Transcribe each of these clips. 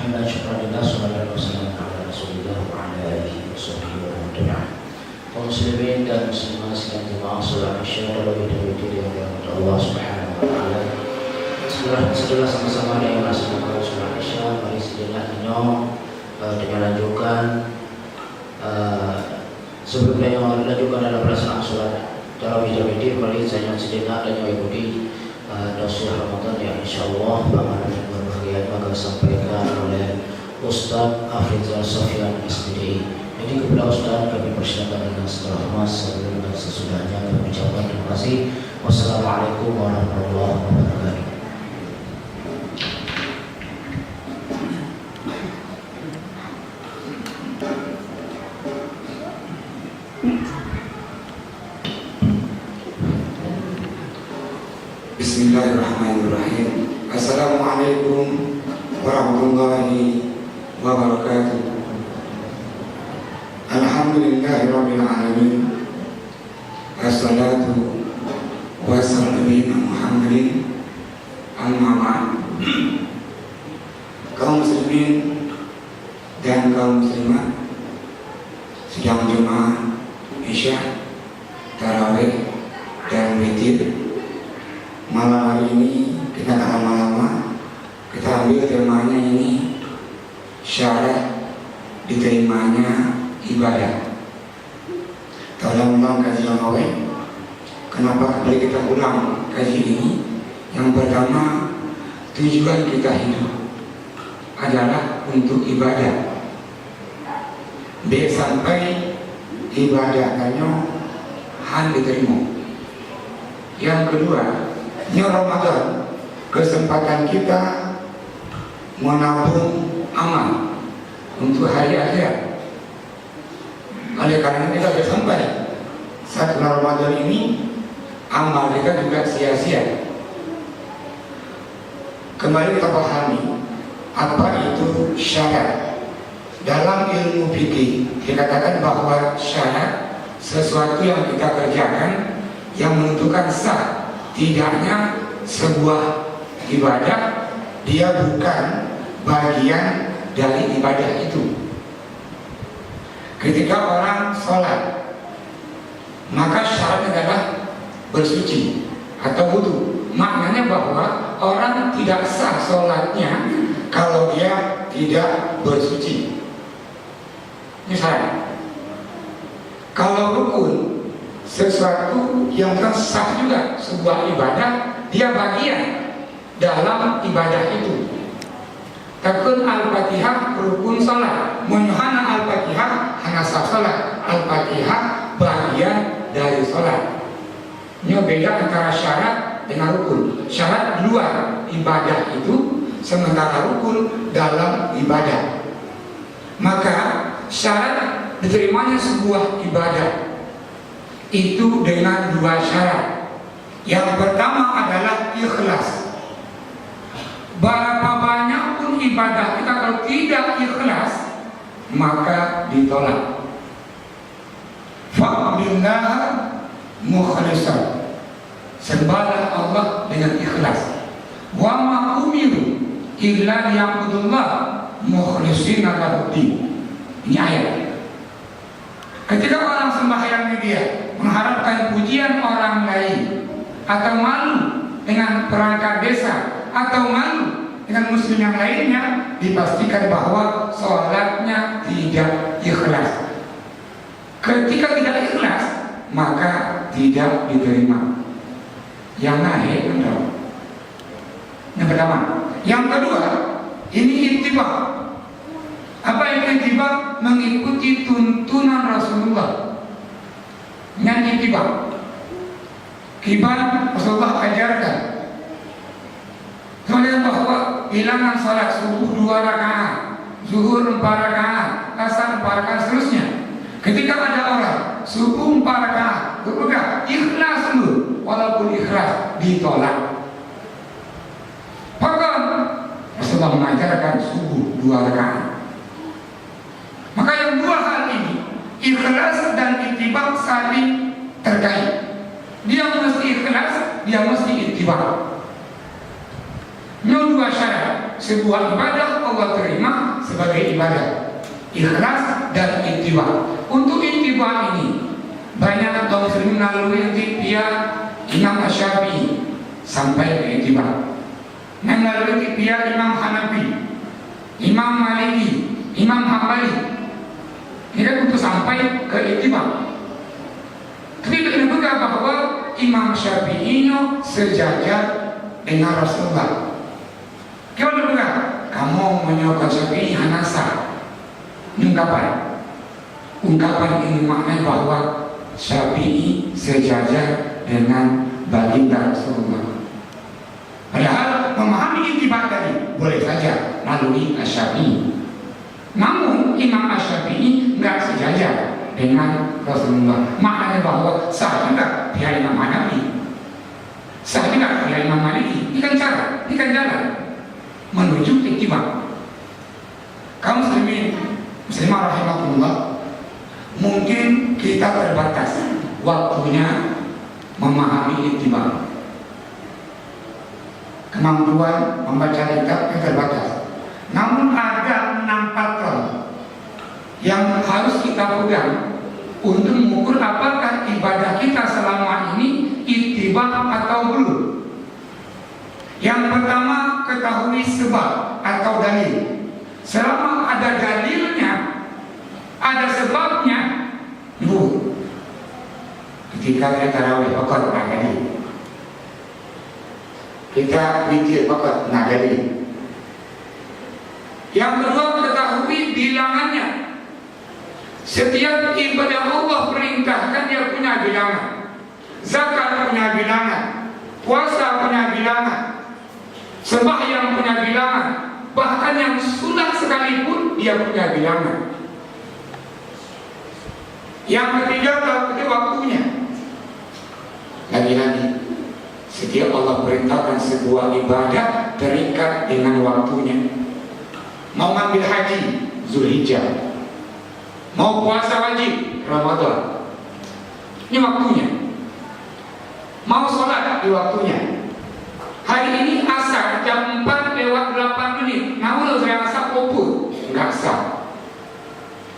hamdan syukran lillah sallallahu wasallam ala rasulillah wa ala alihi wa sahbihi wa man tabi'ah. Kaum muslimin dan muslimat sekalian jemaah salat Isya lebih dari Allah Subhanahu wa taala. Setelah sama-sama yang melaksanakan salat Isya, mari sejenak dengan lanjutkan sebelum yang lanjutkan dalam pelaksanaan salat tarawih Jamidi, mari saya sejenak dan mengikuti dosia Ramadan yang insyaallah bakalan berbahagia maka sampaikan oleh Ustaz Afrizal Sofyan SPDI. Jadi kepada Ustaz kami persilakan dengan segala hormat sebelum dan sesudahnya kami ucapkan terima kasih. Wassalamualaikum warahmatullahi wabarakatuh. Bismillahirrahmanirrahim. Assalamualaikum warahmatullahi wabarakatuh. Alhamdulillahirabbil alamin. Assalatu wassalamu ala Muhammadin amma ba'd. Kaum muslimin dan kaum muslimat sidang jemaah Isya, tarawih dan witir, malam hari ini kita tak lama-lama, kita ambil temanya ini syarat diterimanya ibadah. Dalam kaji Nawawi, kenapa kembali kita ulang kaji ini? Yang pertama, tujuan kita hidup adalah untuk ibadah. B sampai ibadahnya han diterima. Yang kedua, ini Ramadan, kesempatan kita menabung amal untuk hari akhirat. Oleh karena kita sudah sampai saat Ramadan ini, amal kita juga sia-sia. Kembali kita pahami apa itu syarat. Dalam ilmu fikih dikatakan bahwa syarat sesuatu yang kita kerjakan yang menentukan sah tidaknya sebuah ibadah, dia bukan bagian dari ibadah itu. Ketika orang sholat, maka syaratnya adalah bersuci atau wudu. Maknanya bahwa orang tidak sah sholatnya kalau dia tidak bersuci. Ini syarat. Kalau rukun, sesuatu yang sah juga sebuah ibadah, dia bagian dalam ibadah itu. Takun al-Fatihah rukun salat, menyuhana al-Fatihah hanya sah salat, al-Fatihah bagian dari salat. Ini beda antara syarat dengan rukun. Syarat di luar ibadah itu, sementara rukun dalam ibadah. Maka syarat diterimanya sebuah ibadah itu dengan dua syarat. Yang pertama adalah ikhlas. Berapa banyak pun ibadah kita kalau tidak ikhlas, maka ditolak. Fa'billah mukhlishan, sembahlah Allah dengan ikhlas. Wa ma umiru illa liya'budullah mukhlishina lahu-d-din. Ini ayat. Ketika orang sembahyangnya dia mengharapkan pujian orang lain, atau malu dengan perangkat desa, atau malu dengan muslim yang lainnya, dipastikan bahwa sholatnya tidak ikhlas. Ketika tidak ikhlas, maka tidak diterima. Yang naik benar. Yang pertama. Yang kedua, ini ittiba. Apa itu ittiba? Mengikuti tuntunan Rasulullah. Yang ittiba. Kibar Rasulullah ajarkan. Kemudian bahwa bilangan salat subuh 2 rakaat, zuhur 4 rakaat, asar 4 rakaat, seterusnya. Ketika ada orang subuh 4 rakaat, berpegang ikhlas dulu, walaupun ikhlas ditolak. Bahkan Rasulullah mengajarkan subuh 2 rakaat. Maka yang dua hal ini, ikhlas dan ittiba, saling terkait. Dia mesti ikhlas, dia mesti ittiba. Ini dua syarat. sebuah ibadah Allah terima sebagai ibadah ikhlas dan ittiba. Untuk ittiba ini banyak kaum muslimin melalui via Imam Asy-Syafi'i sampai ke ittiba, melalui via Imam Hanafi, Imam Maliki, Imam Hambali. Ini kan untuk sampai ke ittiba. Tapi kita juga bahwa Imam Syafi'i sejajar dengan Rasulullah. Gimana juga? Kamu menyokong Syafi'i Hanasa. Ungkapan ini maknanya bahwa Syafi'i sejajar dengan baginda Rasulullah. Padahal memahami ittiba tadi boleh saja melalui Asy-Syafi'i. Namun Imam Asy-Syafi'i enggak sejajar dengan Rasulullah. Maknanya bahwa sah juga pihak Imam Hanafi, sah juga pihak Imam Maliki. Ini kan cara, ini kan jalan menuju ittiba. Kaum muslimah rahimahullah, mungkin kita terbatas waktunya memahami ittiba. Kemampuan membaca kitab terbatas. Namun ada 6 patron yang harus kita pegang untuk mengukur apakah ibadah kita selama ini ittiba atau belum. Yang pertama, ketahui sebab atau dalil. Selama ada dalilnya, ada sebabnya, ketika kita tarawih pokok dalil, kita witir pokok dalil. Yang kedua, ketahui bilangannya. Setiap ibadah Allah perintahkan dia punya bilangan. Zakat punya bilangan, puasa punya bilangan, sembahyang punya bilangan, bahkan yang sunat sekalipun dia punya bilangan. Yang ketiga, ketahui waktunya. Lagi-lagi, setiap Allah perintahkan sebuah ibadah terikat dengan waktunya. Mau ngambil haji, Zulhijjah. Mau puasa wajib, Ramadan. Ini waktunya. Mau sholat di waktunya. Hari ini asar jam 4 lewat 8 menit. Nah, kalau saya asar opur, nggak sah.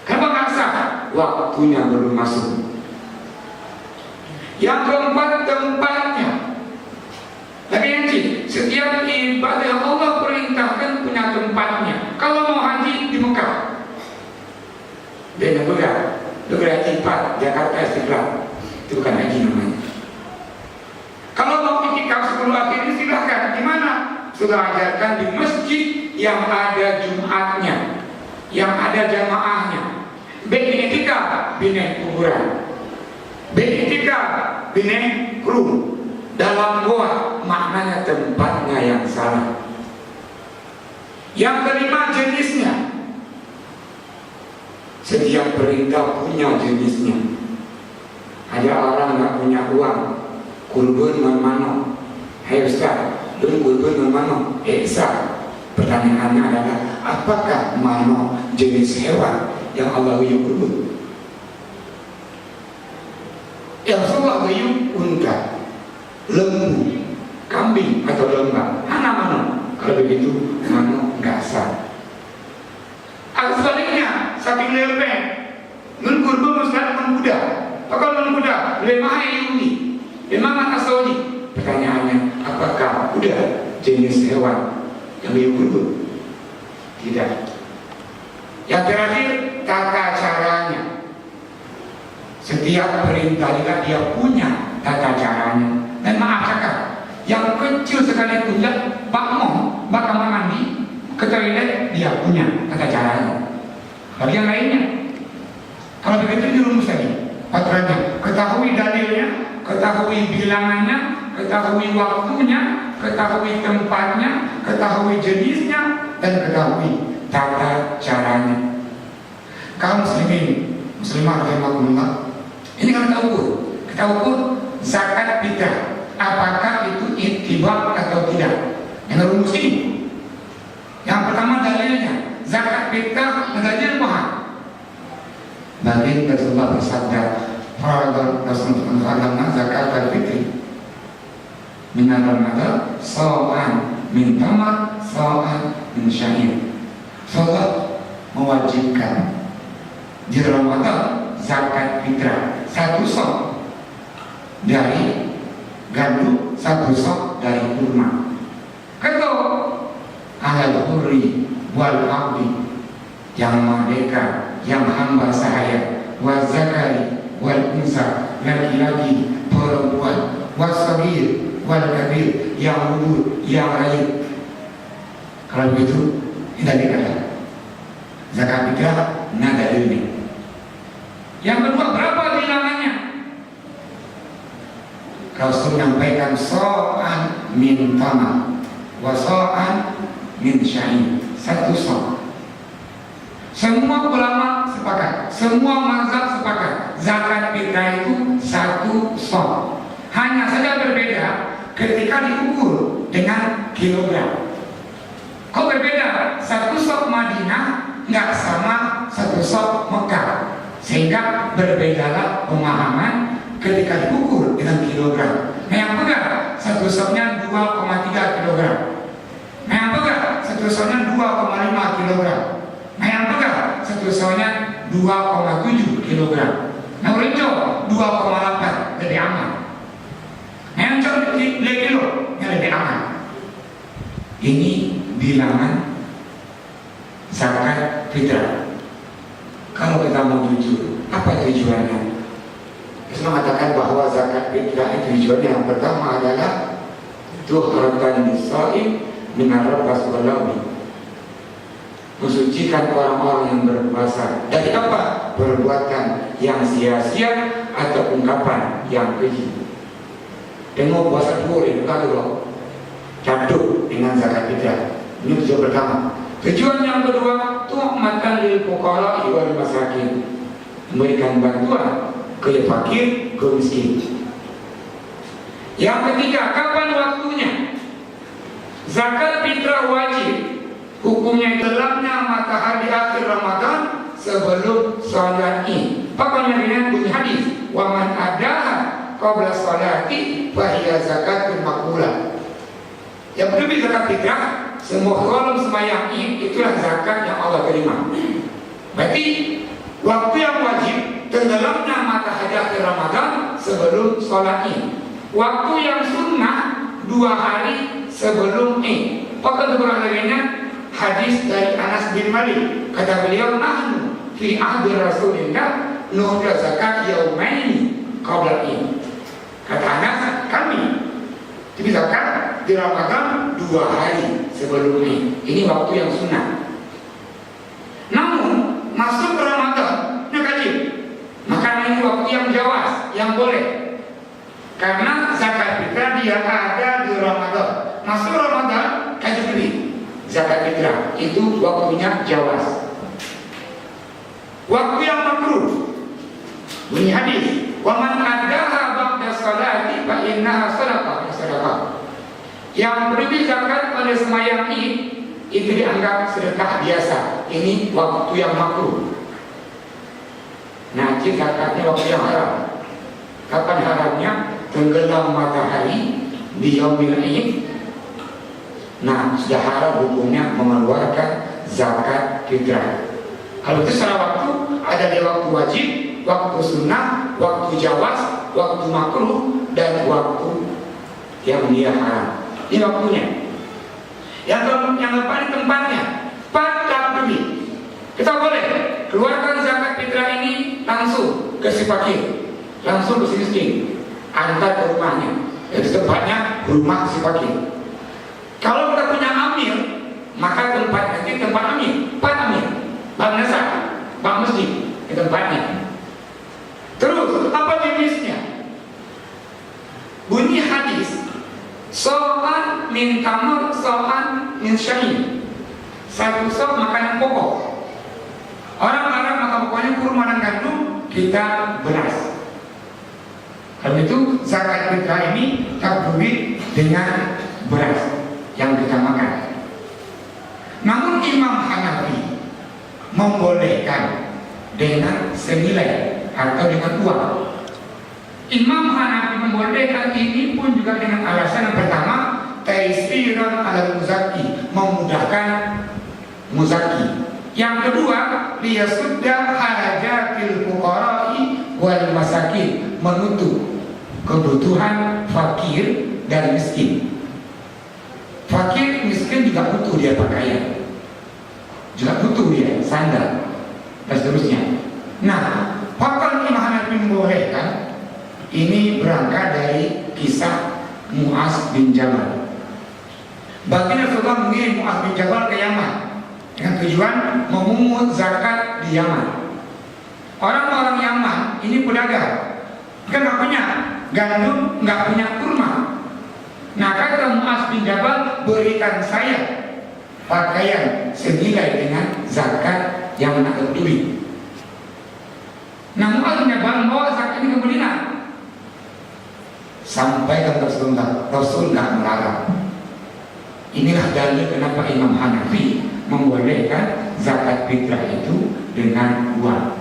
Kenapa nggak sah? Waktunya belum masuk. Yang keempat, tempatnya. Lagi nanti, setiap ibadah Allah perintahkan punya tempatnya. Kalau mau haji di Mekah, dan negara Istiqlal, Jakarta Istiqlal, itu bukan haji namanya. Kalau mau iktikaf 10 akhir ini silahkan. Di mana? Sudah ajarkan di masjid yang ada Jumatnya, yang ada jamaahnya. Iktikaf bina kuburan, iktikaf bina krum. Dalam gua, maknanya tempatnya yang salah. Yang kelima, jenisnya. Setiap perintah punya jenisnya. Ada orang nggak punya uang, kurban memano. Hai Ustaz, dulu kurban memano. Ustaz, pertanyaannya adalah, apakah mano jenis hewan yang Allah wiyuk kurban? Yang Allah wiyuk unta, lembu, kambing atau domba, mana? Kalau begitu, mano nggak sah. Sebaliknya, sapi lele, nun kurban Ustaz mengkuda. Kalau mengkuda, lemah ini, lemah asoli. Pertanyaannya, apakah kuda jenis hewan yang kurban? Tidak. Yang terakhir, tata caranya. Setiap perintah dia punya tata caranya. Dan maaf cakap, yang kecil sekalipun bak kamar mandi ke toilet dia punya tata caranya. Bagi yang lainnya, kalau begitu dirumus lagi aturannya. Ketahui dalilnya, ketahui bilangannya, ketahui waktunya, ketahui tempatnya, ketahui jenisnya, dan ketahui tata caranya. Kaum muslimah rahimahullah, ini kan kita ukur zakat fitrah, apakah itu ittiba atau tidak. Yang rumus ini, yang pertama dalilnya, zakat fitrah dalil mahal. Nabi Rasulullah bersabda, "Faradul Rasulullah zakat al-fitri min Ramadan sawa'an min tamar, sa'an min sya'ir. Salat mewajibkan di Ramadan zakat fitrah 1 sok dari gandum, 1 sok dari kurma. Kata alal hurri wal abdi, yang merdeka, yang hamba sahaya, wal zakari wal unsa, laki-laki, perempuan, wal sabir wal kabir, yang muda, yang raib. Kalau begitu tidak dikata zakat fitrah nada ini. Yang kedua, berapa bilangannya? Rasul menyampaikan so'an min tamar wa so'an min sya'ir, 1 sok. Semua ulama sepakat, semua mazhab sepakat, zakat fitrah itu 1 sok. Hanya saja berbeda ketika diukur dengan kilogram. Kok berbeda? 1 sok Madinah nggak sama 1 sok Mekah, sehingga berbedalah pemahaman ketika diukur dengan kilogram. Nah, yang pegang 1 soknya 2,3 kilogram. Nah, yang pegang 1 soknya 2,5 kilogram. Nah, yang pegang 1 soknya 2,7 kilogram. Nah, urinco 2,8, lebih aman. Nah, yang cok kilo, yang lebih aman. Ini bilangan zakat fitrah. Kalau kita mau jujur, apa tujuannya? Islam mengatakan bahwa zakat fitrah itu tujuannya yang pertama adalah tuhratan nisai minar rabbas wal lawi, mensucikan orang-orang yang berpuasa dari apa? Perbuatan yang sia-sia atau ungkapan yang keji. Tengok puasa duhur kalau loh campur dengan zakat fitrah. Ini tujuan pertama. Tujuan yang kedua, tuhmatan lil fuqara wal masakin, memberikan bantuan ke fakir, ke miskin. Yang ketiga, kapan waktunya? Zakat fitrah wajib hukumnya gelapnya matahari akhir Ramadan sebelum sholat Id. Pakainya dengan bunyi hadis, wa man adaha qabla sholati fa hiya zakatun maqbulah. Yang berbeda zakat fitrah, semua kolom sembahyang Id itulah zakat yang Allah terima. Berarti waktu yang wajib tenggelamnya matahari akhir Ramadan sebelum sholat Id. Waktu yang sunnah 2 hari sebelum Id. Pakai kurang lebihnya hadis dari Anas bin Malik. Kata beliau, nahnu fi ahdi Rasulillah nuhda zakat yaumaini qabla Id. Kata Anas, kami jadi zakat di Ramadan 2 hari sebelum Id. Ini waktu yang sunnah. Namun masuk Ramadan wajib, maka ini waktu yang jawaz, yang boleh. Karena zakat fitrah dia ada di Ramadan. Masuk Ramadan kaji beli zakat fitrah itu waktunya jawaz. Waktu yang makruh, bunyi hadis, wa man adaha ba'da sholati fa innaha shadaqah. Yang beri zakat pada sembahyang Id itu dianggap sedekah biasa. Ini waktu yang makruh. Nah, zakatnya waktu yang haram. Kapan haramnya? Tenggelam matahari di yaumil Id. Nah, sudah haram hukumnya mengeluarkan zakat fitrah. Kalau itu secara waktu ada di waktu wajib, waktu sunnah, waktu jawaz, waktu makruh, dan waktu yang dia haram. Ini waktunya. Yang paling tempatnya pada beli. Kita boleh keluarkan zakat fitrah ini langsung ke si fakir, langsung ke si miskin, antar ke rumahnya. Itu tempatnya rumah si fakir. Kalau kita punya amir, maka tempat nanti tempat amir, pak amir, bang nasab, bang masjid, di tempatnya. Terus apa jenisnya? Bunyi hadis, so'an min tamar, so'an min syahid. 1 sok makanan pokok. Orang Arab makan pokoknya kurma dan gandum, kita beras. Kalau itu zakat fitrah ini taburit dengan beras yang kita makan. Namun Imam Hanafi membolehkan dengan senilai atau dengan uang. Imam Hanafi membolehkan ini pun juga dengan alasan yang pertama, taisiran ala muzaki, memudahkan muzaki. Yang kedua, liyasudda hajatil fuqara'i wal masakin, menutup kebutuhan fakir dan miskin. Fakir miskin juga butuh dia pakaian, juga butuh dia sandal dan seterusnya. Nah, pakal Imam Hanafi membolehkan. Ini berangkat dari kisah Mu'az bin Jabal. Baginda Rasulullah mengirim Mu'az bin Jabal ke Yaman dengan tujuan memungut zakat di Yaman. Orang-orang Yaman ini pedagang, kan nggak punya gandum, nggak punya kurma. Nah, kata Mu'az bin Jabal, berikan saya pakaian senilai dengan zakat yang nak beli. Nah, Mu'az bin Jabal membawa zakat ini ke Madinah. Sampai ke Rasul nggak melarang. Inilah dalil kenapa Imam Hanafi membolehkan zakat fitrah itu dengan uang.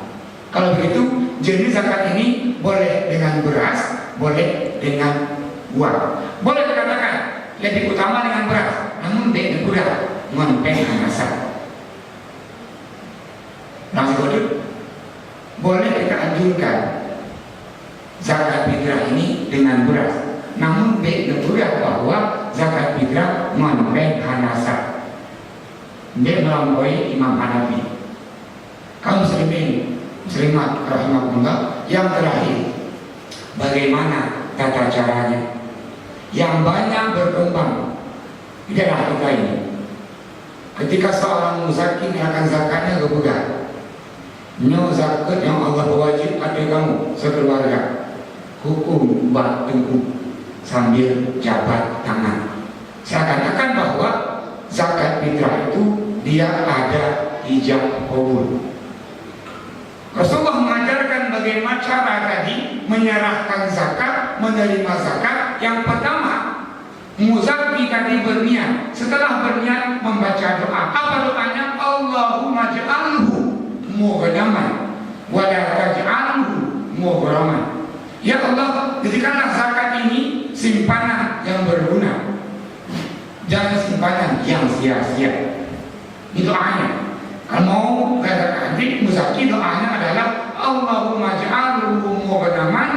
Kalau begitu, jenis zakat ini boleh dengan beras, boleh dengan uang. Boleh dikatakan lebih utama dengan beras, namun tidak kurang ngonteng hanasa. Langsung boleh kita anjurkan zakat fitrah ini dengan beras, namun tidak juga bahwa zakat fitrah ngonteng hanasa. Dia melampaui Imam Hanafi. Kaum muslimin muslimat rahimahullah, yang terakhir, bagaimana tata caranya yang banyak berkembang di daerah kita ini. Ketika seorang muzakin akan zakatnya kepegang, nyo zakat yang Allah wajib ada kamu sekeluarga, hukum bak tengku sambil jabat tangan, seakan-akan bahwa zakat fitrah itu dia ada ijab kabul. Rasulullah mengajarkan bagaimana cara tadi menyerahkan zakat, menerima zakat. Yang pertama, muzaki tadi berniat. Setelah berniat membaca doa. Apa doanya? Allahumma ja'alhu mughnaman wa la taj'alhu mughraman. Ya Allah, jadikanlah zakat ini simpanan yang berguna, jangan simpanan yang sia-sia. Itu doanya. Kalau mau katakan muzaki, doanya adalah Allahumma ja'alhu mughnaman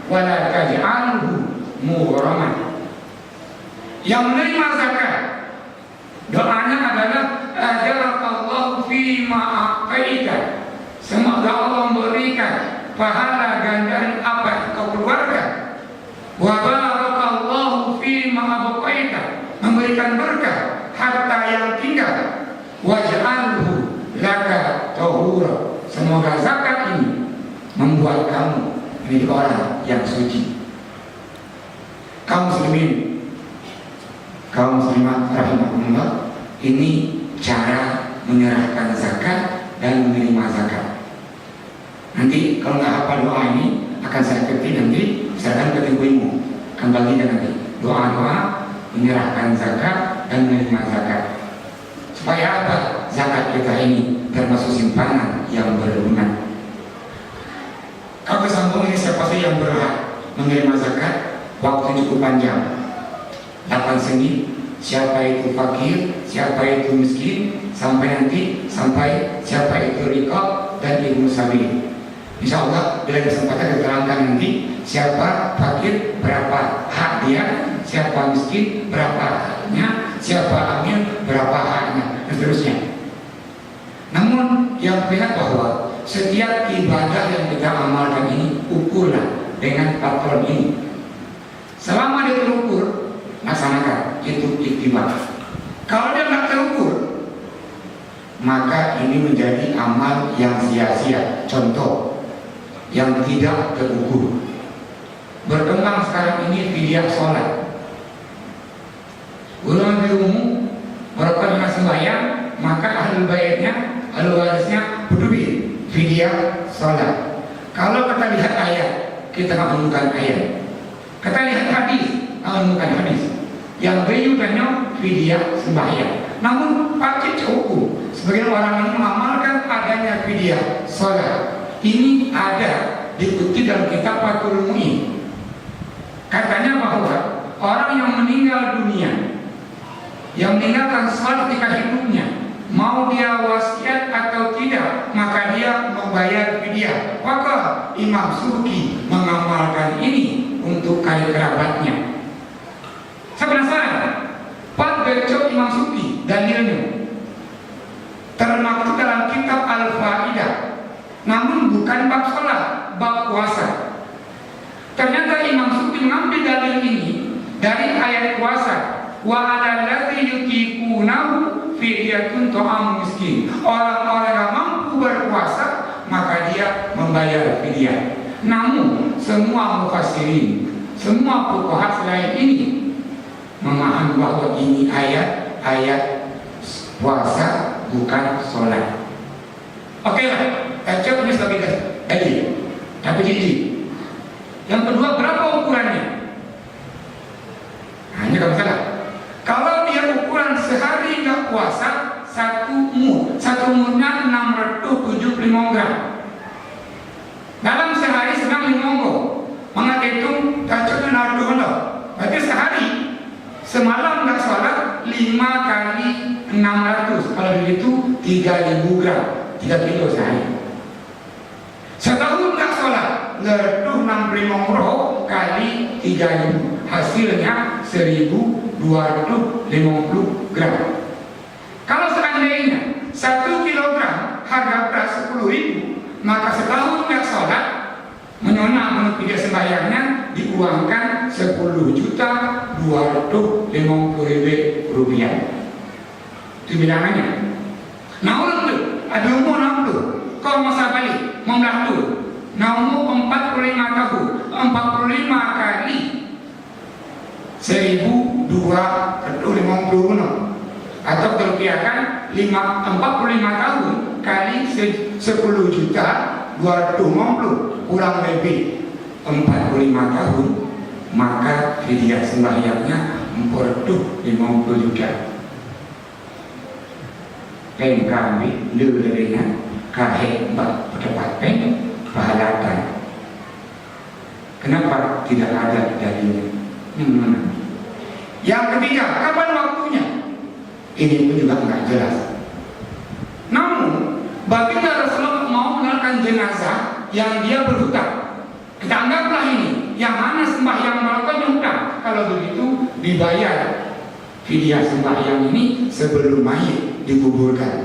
wa la taj'alhu mughraman. Yang menerima zakat, doanya adalah ajarakallahu fi ma'aqaita, semoga Allah memberikan pahala ganjaran apa yang kau keluarkan. Wa barakallahu fi ma'abqaita, memberikan berkah harta yang tinggal. Waj'alhu laka tahura, semoga zakat ini membuat kamu menjadi orang yang suci. Kaum muslimin, kaum muslimat rahimahullah, ini cara menyerahkan zakat dan menerima zakat. Nanti kalau nggak hafal doa ini akan saya ketik nanti, misalkan ketik ilmu akan bagikan nanti doa-doa menyerahkan zakat dan menerima zakat. Supaya apa? Zakat kita ini termasuk simpanan yang berguna. Kalau sambung ini siapa sih yang berhak menerima zakat? Waktu cukup panjang, 8 seni. Siapa itu fakir, siapa itu miskin, sampai siapa itu riqab dan ibnu sabil. Insya Allah dalam kesempatan diterangkan nanti siapa fakir berapa hak dia, siapa miskin berapa haknya, siapa amil berapa haknya, dan seterusnya. Namun yang terlihat bahwa setiap ibadah yang kita amalkan ini ukurlah dengan patron ini. Selama dia terukur, laksanakan, itu iktibar. Kalau dia tidak terukur, maka ini menjadi amal yang sia-sia. Contoh yang tidak terukur, berkembang sekarang ini fidyah sholat. Ulama umum mereka dengan sembahyang, maka ahli baitnya, ahli warisnya berduit fidyah sholat. Kalau kita lihat ayat, kita menemukan ayat. Kita lihat hadis, menemukan hadis. Yang beriukannya fidyah sembahyang. Namun pakai hukum, sebagian orang ini mengamalkan adanya fidyah sholat. Ini ada dikutip dalam kitab Fathul Mu'in. Katanya bahwa orang yang meninggal dunia yang meninggalkan sholat ketika hidupnya, mau dia wasiat atau tidak, maka dia membayar fidyah. Maka Imam Subki mengamalkan ini untuk kali kerabatnya. Saya penasaran, Pak Becok Imam Subki dalilnya termaktub dalam kitab Al-Faidah, namun bukan bab sholat, bab puasa. Ternyata Imam Subki mengambil dalil ini dari ayat puasa, wa 'alal ladzina yutiqunahu fidyatun ta'am miskin. Orang-orang yang mampu berpuasa maka dia membayar fidyah. Namun semua mufassirin, semua fuqaha selain ini memahami bahwa ini ayat puasa bukan sholat. Oke lah, coba tulis lagi tadi, tapi jadi. Yang kedua, berapa ukurannya? Hanya kalau salah. Kalau dia ukuran sehari nggak puasa, satu mudnya 675 gram. Dalam sehari sedang 5 menghitung cocoknya nardo. Berarti sehari semalam nggak sholat 5 kali 600. Kalau begitu 3000 gram, 3 kilo sehari. Setahun nggak sholat, letuh 65 kali 3000, hasilnya 1250 gram. Kalau seandainya 1 kilogram harga beras 10.000, maka setahun nggak sholat, menyona menurut sembahyangnya diuangkan 10.250.000 rupiah. Itu bilangannya. Nah ulang tuh, ada umur 60. Kau masa balik, membelah tuh. Nah umur 45 tahun, 45 kali 1.250 atau terkiakan 45 tahun kali 10.250 kurang lebih 45 tahun, maka fidyah sembahyangnya 50 juta. Lain kami dengan kahek mbak pertempatan pahalatan. Kenapa tidak ada dalilnya? Yang ketiga, kapan waktunya? Ini pun juga nggak jelas. Namun, baginda Rasulullah mau mengenalkan jenazah yang dia berhutang. Kita anggaplah ini, yang mana sembahyang melakukan hutang. Kalau begitu, dibayar fidyah sembahyang ini sebelum mayit dikuburkan.